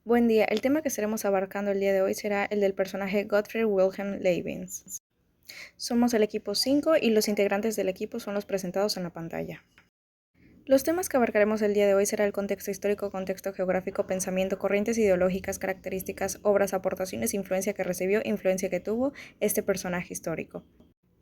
Buen día, el tema que estaremos abarcando el día de hoy será el del personaje Gottfried Wilhelm Leibniz. Somos el equipo 5 y los integrantes del equipo son los presentados en la pantalla. Los temas que abarcaremos el día de hoy será el contexto histórico, contexto geográfico, pensamiento, corrientes ideológicas, características, obras, aportaciones, influencia que recibió, influencia que tuvo este personaje histórico.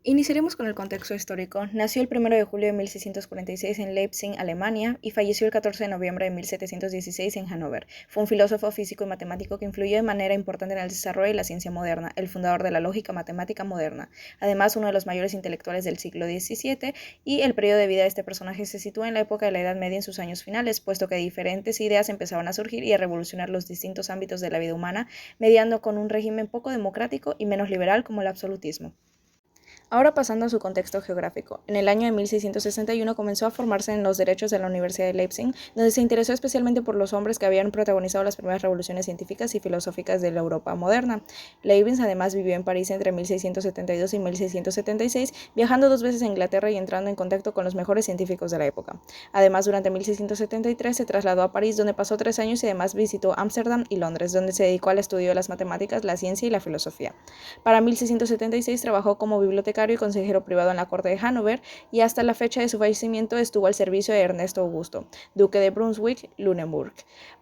Iniciaremos con el contexto histórico. Nació el 1 de julio de 1646 en Leipzig, Alemania, y falleció el 14 de noviembre de 1716 en Hannover. Fue un filósofo, físico y matemático que influyó de manera importante en el desarrollo de la ciencia moderna, el fundador de la lógica matemática moderna. Además, uno de los mayores intelectuales del siglo XVII, y el periodo de vida de este personaje se sitúa en la época de la Edad Media en sus años finales, puesto que diferentes ideas empezaban a surgir y a revolucionar los distintos ámbitos de la vida humana, mediando con un régimen poco democrático y menos liberal como el absolutismo. Ahora pasando a su contexto geográfico. En el año de 1661 comenzó a formarse en los derechos de la Universidad de Leipzig, donde se interesó especialmente por los hombres que habían protagonizado las primeras revoluciones científicas y filosóficas de la Europa moderna. Leibniz además vivió en París entre 1672 y 1676, viajando 2 veces a Inglaterra y entrando en contacto con los mejores científicos de la época. Además, durante 1673 se trasladó a París, donde pasó 3 años y además visitó Ámsterdam y Londres, donde se dedicó al estudio de las matemáticas, la ciencia y la filosofía. Para 1676 trabajó como bibliotecario y consejero privado en la corte de Hannover, y hasta la fecha de su fallecimiento estuvo al servicio de Ernesto Augusto, duque de Brunswick-Lüneburg.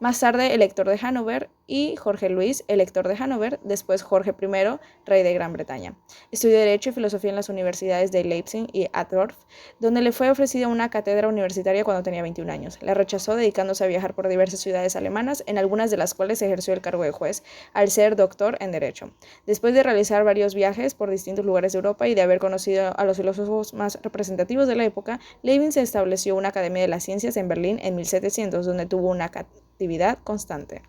Más tarde, elector de Hannover, y Jorge Luis, elector de Hannover, después Jorge I, rey de Gran Bretaña. Estudió Derecho y Filosofía en las universidades de Leipzig y Altdorf, donde le fue ofrecida una cátedra universitaria cuando tenía 21 años. La rechazó, dedicándose a viajar por diversas ciudades alemanas, en algunas de las cuales ejerció el cargo de juez, al ser doctor en Derecho. Después de realizar varios viajes por distintos lugares de Europa y de haber conocido a los filósofos más representativos de la época, Leibniz estableció una Academia de las Ciencias en Berlín en 1700, donde tuvo una actividad constante.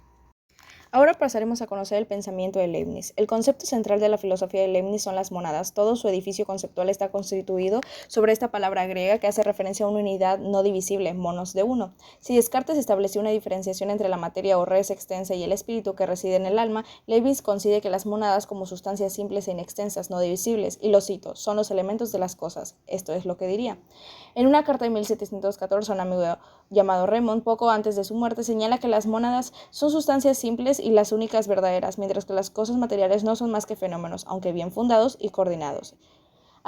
Ahora pasaremos a conocer el pensamiento de Leibniz. El concepto central de la filosofía de Leibniz son las mónadas. Todo su edificio conceptual está constituido sobre esta palabra griega que hace referencia a una unidad no divisible, monos de uno. Si Descartes estableció una diferenciación entre la materia o res extensa y el espíritu que reside en el alma, Leibniz concibe que las mónadas como sustancias simples e inextensas, no divisibles, y lo cito, son los elementos de las cosas. Esto es lo que diría. En una carta de 1714 a un amigo llamado Raymond, poco antes de su muerte, señala que las mónadas son sustancias simples y las únicas verdaderas, mientras que las cosas materiales no son más que fenómenos, aunque bien fundados y coordinados.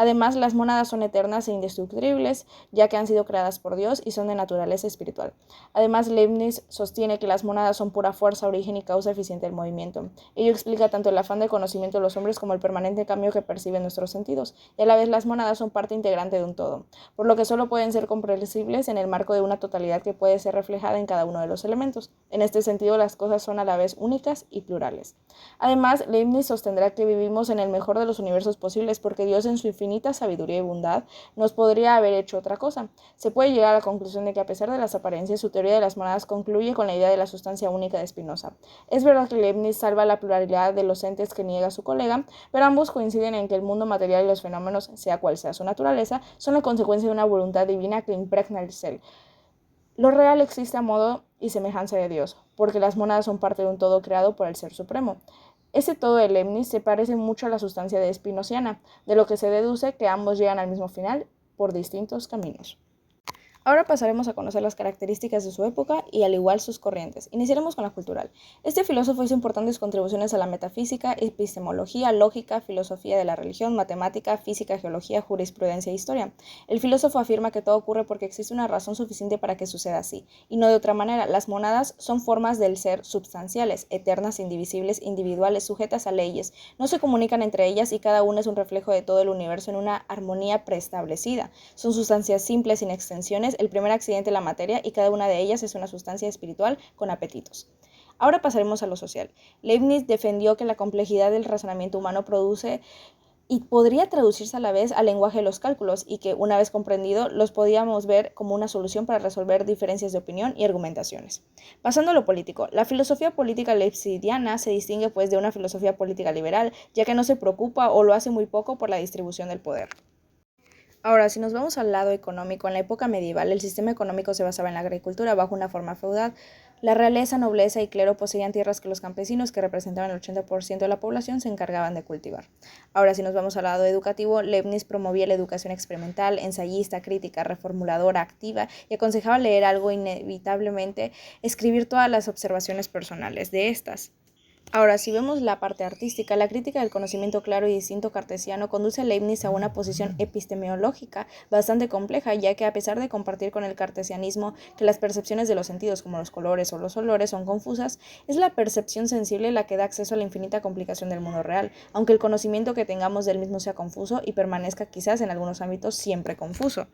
Además, las mónadas son eternas e indestructibles, ya que han sido creadas por Dios y son de naturaleza espiritual. Además, Leibniz sostiene que las mónadas son pura fuerza, origen y causa eficiente del movimiento. Ello explica tanto el afán de conocimiento de los hombres como el permanente cambio que perciben nuestros sentidos, y a la vez las mónadas son parte integrante de un todo, por lo que solo pueden ser comprensibles en el marco de una totalidad que puede ser reflejada en cada uno de los elementos. En este sentido, las cosas son a la vez únicas y plurales. Además, Leibniz sostendrá que vivimos en el mejor de los universos posibles porque Dios en su infinita sabiduría y bondad nos podría haber hecho otra cosa. Se puede llegar a la conclusión de que a pesar de las apariencias, su teoría de las monadas concluye con la idea de la sustancia única de Spinoza. Es verdad que Leibniz salva la pluralidad de los entes que niega su colega, pero ambos coinciden en que el mundo material y los fenómenos, sea cual sea su naturaleza, son la consecuencia de una voluntad divina que impregna el ser. Lo real existe a modo y semejanza de Dios, porque las monadas son parte de un todo creado por el Ser Supremo. Ese todo de Leibniz se parece mucho a la sustancia de Spinoziana, de lo que se deduce que ambos llegan al mismo final por distintos caminos. Ahora pasaremos a conocer las características de su época y al igual sus corrientes. Iniciaremos con la cultural. Este filósofo hizo importantes contribuciones a la metafísica, epistemología, lógica, filosofía de la religión, matemática, física, geología, jurisprudencia e historia. El filósofo afirma que todo ocurre porque existe una razón suficiente para que suceda así, y no de otra manera. Las monadas son formas del ser substanciales, eternas, indivisibles, individuales, sujetas a leyes. No se comunican entre ellas y cada una es un reflejo de todo el universo en una armonía preestablecida. Son sustancias simples, sin extensiones, el primer accidente de la materia, y cada una de ellas es una sustancia espiritual con apetitos. Ahora pasaremos a lo social. Leibniz defendió que la complejidad del razonamiento humano produce y podría traducirse a la vez al lenguaje de los cálculos, y que, una vez comprendido, los podíamos ver como una solución para resolver diferencias de opinión y argumentaciones. Pasando a lo político, la filosofía política leibniziana se distingue pues de una filosofía política liberal, ya que no se preocupa o lo hace muy poco por la distribución del poder. Ahora, si nos vamos al lado económico, en la época medieval el sistema económico se basaba en la agricultura bajo una forma feudal, La realeza, nobleza y clero poseían tierras que los campesinos, que representaban el 80% de la población, se encargaban de cultivar. Ahora, si nos vamos al lado educativo, Leibniz promovía la educación experimental, ensayista, crítica, reformuladora, activa, y aconsejaba leer algo inevitablemente, escribir todas las observaciones personales de estas. Ahora, si vemos la parte artística, la crítica del conocimiento claro y distinto cartesiano conduce a Leibniz a una posición epistemológica bastante compleja, ya que a pesar de compartir con el cartesianismo que las percepciones de los sentidos como los colores o los olores son confusas, es la percepción sensible la que da acceso a la infinita complicación del mundo real, aunque el conocimiento que tengamos del mismo sea confuso y permanezca quizás en algunos ámbitos siempre confuso.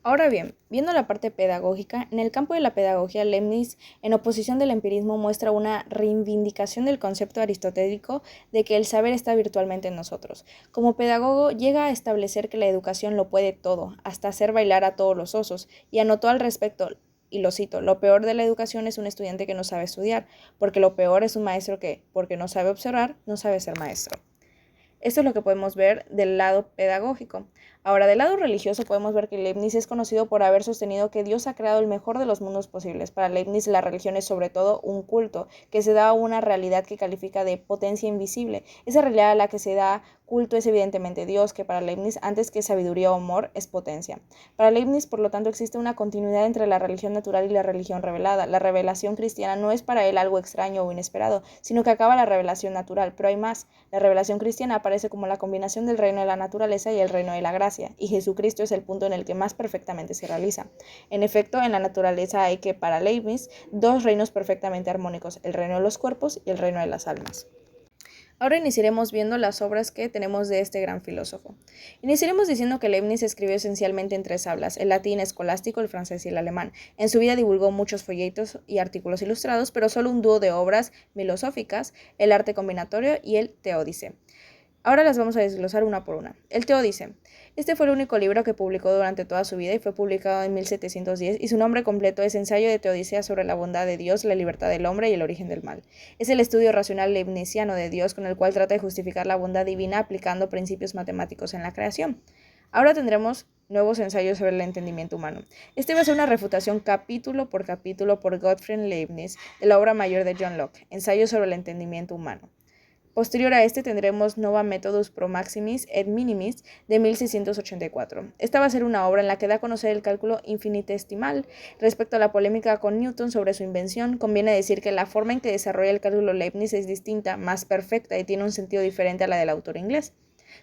Ahora bien, viendo la parte pedagógica, en el campo de la pedagogía, Leibniz, en oposición del empirismo, muestra una reivindicación del concepto aristotélico de que el saber está virtualmente en nosotros. Como pedagogo, llega a establecer que la educación lo puede todo, hasta hacer bailar a todos los osos, y anotó al respecto, y lo cito: lo peor de la educación es un estudiante que no sabe estudiar, porque lo peor es un maestro que, porque no sabe observar, no sabe ser maestro. Esto es lo que podemos ver del lado pedagógico. Ahora, del lado religioso podemos ver que Leibniz es conocido por haber sostenido que Dios ha creado el mejor de los mundos posibles. Para Leibniz, la religión es sobre todo un culto que se da a una realidad que califica de potencia invisible. Esa realidad a la que se da culto es evidentemente Dios, que para Leibniz, antes que sabiduría o amor, es potencia. Para Leibniz, por lo tanto, existe una continuidad entre la religión natural y la religión revelada. La revelación cristiana no es para él algo extraño o inesperado, sino que acaba la revelación natural. Pero hay más. La revelación cristiana aparece como la combinación del reino de la naturaleza y el reino de la gracia, y Jesucristo es el punto en el que más perfectamente se realiza. En efecto, en la naturaleza hay que, para Leibniz, dos reinos perfectamente armónicos: el reino de los cuerpos y el reino de las almas. Ahora iniciaremos viendo las obras que tenemos de este gran filósofo. Iniciaremos diciendo que Leibniz escribió esencialmente en tres hablas: el latín escolástico, el francés y el alemán. En su vida divulgó muchos folletos y artículos ilustrados, pero solo un dúo de obras filosóficas: el arte combinatorio y el Teódice. Ahora las vamos a desglosar una por una. El Teódice. Este fue el único libro que publicó durante toda su vida y fue publicado en 1710, y su nombre completo es Ensayo de Teodicea sobre la bondad de Dios, la libertad del hombre y el origen del mal. Es el estudio racional leibniziano de Dios, con el cual trata de justificar la bondad divina aplicando principios matemáticos en la creación. Ahora tendremos nuevos ensayos sobre el entendimiento humano. Este va a ser una refutación capítulo por Gottfried Leibniz de la obra mayor de John Locke, Ensayos sobre el entendimiento humano. Posterior a este tendremos Nova Methodus Pro Maximis et Minimis de 1684. Esta va a ser una obra en la que da a conocer el cálculo infinitesimal. Respecto a la polémica con Newton sobre su invención, conviene decir que la forma en que desarrolla el cálculo Leibniz es distinta, más perfecta y tiene un sentido diferente a la del autor inglés.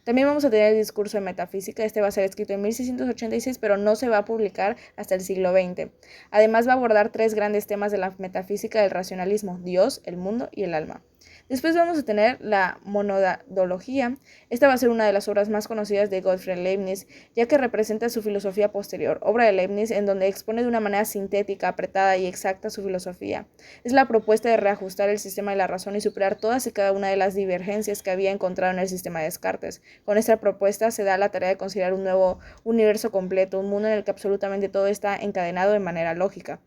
También vamos a tener el discurso de metafísica. Este va a ser escrito en 1686, pero no se va a publicar hasta el siglo XX. Además va a abordar tres grandes temas de la metafísica del racionalismo: Dios, el mundo y el alma. Después vamos a tener la monadología. Esta va a ser una de las obras más conocidas de Gottfried Leibniz, ya que representa su filosofía posterior, obra de Leibniz en donde expone de una manera sintética, apretada y exacta su filosofía. Es la propuesta de reajustar el sistema de la razón y superar todas y cada una de las divergencias que había encontrado en el sistema de Descartes. Con esta propuesta se da la tarea de considerar un nuevo universo completo, un mundo en el que absolutamente todo está encadenado de manera lógica.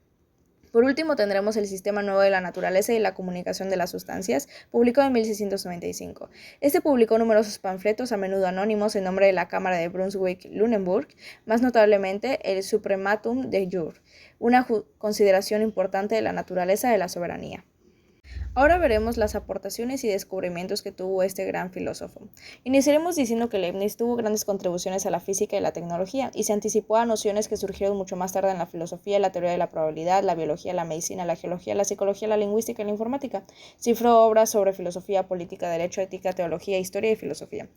Por último, tendremos el Sistema Nuevo de la Naturaleza y la Comunicación de las Sustancias, publicado en 1695. Este publicó numerosos panfletos, a menudo anónimos, en nombre de la Cámara de Brunswick-Luneburg, más notablemente el Suprematum de Jure, una consideración importante de la naturaleza de la soberanía. Ahora veremos las aportaciones y descubrimientos que tuvo este gran filósofo. Iniciaremos diciendo que Leibniz tuvo grandes contribuciones a la física y la tecnología, y se anticipó a nociones que surgieron mucho más tarde en la filosofía, la teoría de la probabilidad, la biología, la medicina, la geología, la psicología, la lingüística y la informática. Cifró obras sobre filosofía, política, derecho, ética, teología, historia y filosofía.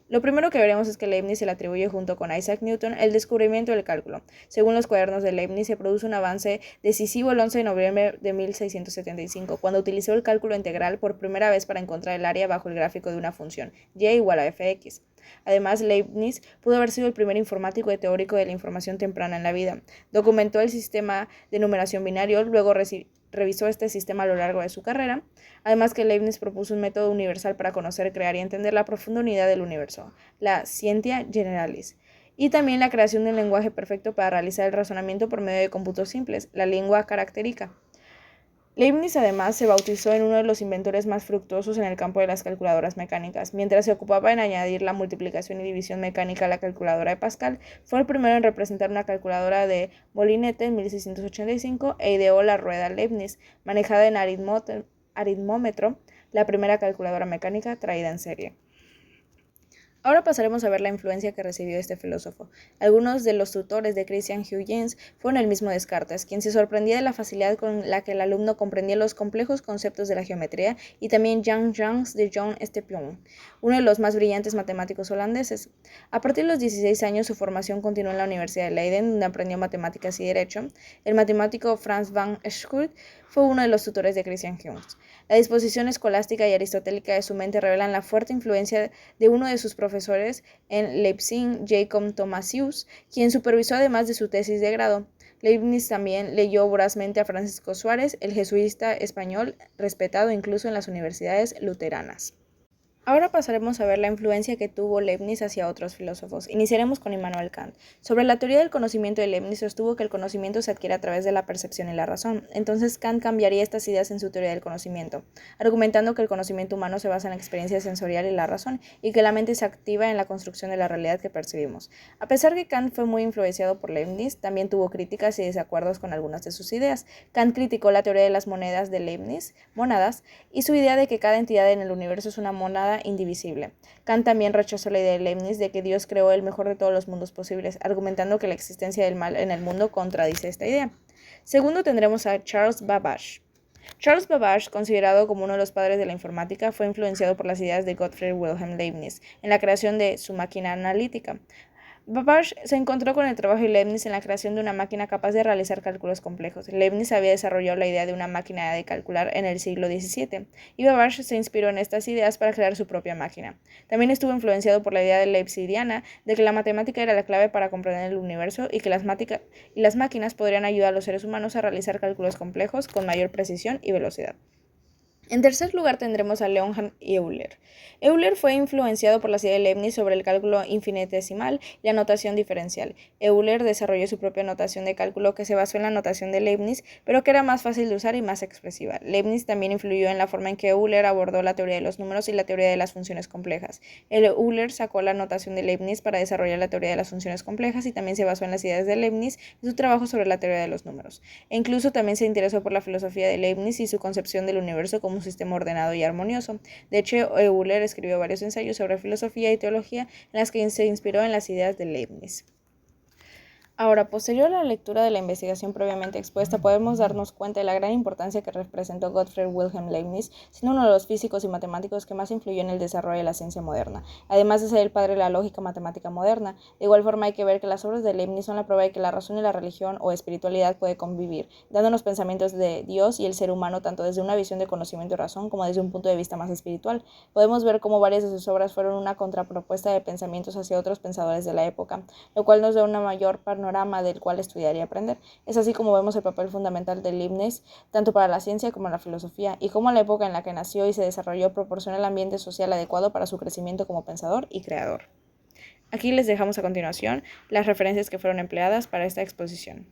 Lo primero que veremos es que Leibniz se le atribuye, junto con Isaac Newton, el descubrimiento del cálculo. Según los cuadernos de Leibniz, se produce un avance decisivo el 11 de noviembre de 1675, cuando utilizó el cálculo integral por primera vez para encontrar el área bajo el gráfico de una función, y igual a fx. Además, Leibniz pudo haber sido el primer informático y teórico de la información temprana en la vida. Documentó el sistema de numeración binario, luego revisó este sistema a lo largo de su carrera. Además que Leibniz propuso un método universal para conocer, crear y entender la profunda unidad del universo, la Scientia Generalis, y también la creación de un lenguaje perfecto para realizar el razonamiento por medio de cómputos simples, la lingua caracterica. Leibniz además se bautizó en uno de los inventores más fructuosos en el campo de las calculadoras mecánicas. Mientras se ocupaba en añadir la multiplicación y división mecánica a la calculadora de Pascal, fue el primero en representar una calculadora de molinete en 1685 e ideó la rueda Leibniz, manejada en aritmómetro, la primera calculadora mecánica traída en serie. Ahora pasaremos a ver la influencia que recibió este filósofo. Algunos de los tutores de Christian Huygens fueron el mismo Descartes, quien se sorprendía de la facilidad con la que el alumno comprendía los complejos conceptos de la geometría, y también Jan Jansz de John Stepion, uno de los más brillantes matemáticos holandeses. A partir de los 16 años, su formación continuó en la Universidad de Leiden, donde aprendió matemáticas y derecho. El matemático Frans van Schut fue uno de los tutores de Christian Huygens. La disposición escolástica y aristotélica de su mente revelan la fuerte influencia de uno de sus profesores en Leipzig, Jacob Thomasius, quien supervisó además de su tesis de grado. Leibniz también leyó vorazmente a Francisco Suárez, el jesuita español, respetado incluso en las universidades luteranas. Ahora pasaremos a ver la influencia que tuvo Leibniz hacia otros filósofos. Iniciaremos con Immanuel Kant. Sobre la teoría del conocimiento de Leibniz sostuvo que el conocimiento se adquiere a través de la percepción y la razón. Entonces Kant cambiaría estas ideas en su teoría del conocimiento, argumentando que el conocimiento humano se basa en la experiencia sensorial y la razón, y que la mente se activa en la construcción de la realidad que percibimos. A pesar que Kant fue muy influenciado por Leibniz, también tuvo críticas y desacuerdos con algunas de sus ideas. Kant criticó la teoría de las monedas de Leibniz, mónadas, y su idea de que cada entidad en el universo es una mónada indivisible. Kant también rechazó la idea de Leibniz de que Dios creó el mejor de todos los mundos posibles, argumentando que la existencia del mal en el mundo contradice esta idea. Segundo tendremos a Charles Babbage. Charles Babbage, considerado como uno de los padres de la informática, fue influenciado por las ideas de Gottfried Wilhelm Leibniz en la creación de su máquina analítica. Babbage se encontró con el trabajo de Leibniz en la creación de una máquina capaz de realizar cálculos complejos. Leibniz había desarrollado la idea de una máquina de calcular en el siglo XVII, y Babbage se inspiró en estas ideas para crear su propia máquina. También estuvo influenciado por la idea leibniziana de que la matemática era la clave para comprender el universo y que las máquinas podrían ayudar a los seres humanos a realizar cálculos complejos con mayor precisión y velocidad. En tercer lugar tendremos a Leonhard Euler. Euler fue influenciado por la idea de Leibniz sobre el cálculo infinitesimal y la notación diferencial. Euler desarrolló su propia notación de cálculo que se basó en la notación de Leibniz, pero que era más fácil de usar y más expresiva. Leibniz también influyó en la forma en que Euler abordó la teoría de los números y la teoría de las funciones complejas. Euler sacó la notación de Leibniz para desarrollar la teoría de las funciones complejas y también se basó en las ideas de Leibniz en su trabajo sobre la teoría de los números. E incluso también se interesó por la filosofía de Leibniz y su concepción del universo como un sistema ordenado y armonioso. De hecho, Euler escribió varios ensayos sobre filosofía y teología en las que se inspiró en las ideas de Leibniz. Ahora, posterior a la lectura de la investigación previamente expuesta, podemos darnos cuenta de la gran importancia que representó Gottfried Wilhelm Leibniz, siendo uno de los físicos y matemáticos que más influyó en el desarrollo de la ciencia moderna, además de ser el padre de la lógica matemática moderna. De igual forma, hay que ver que las obras de Leibniz son la prueba de que la razón y la religión o espiritualidad puede convivir, dándonos pensamientos de Dios y el ser humano tanto desde una visión de conocimiento y razón como desde un punto de vista más espiritual. Podemos ver cómo varias de sus obras fueron una contrapropuesta de pensamientos hacia otros pensadores de la época, lo cual nos da una mayor panorama del cual estudiar y aprender. Es así como vemos el papel fundamental de Leibniz, tanto para la ciencia como la filosofía, y cómo la época en la que nació y se desarrolló proporciona el ambiente social adecuado para su crecimiento como pensador y creador. Aquí les dejamos a continuación las referencias que fueron empleadas para esta exposición.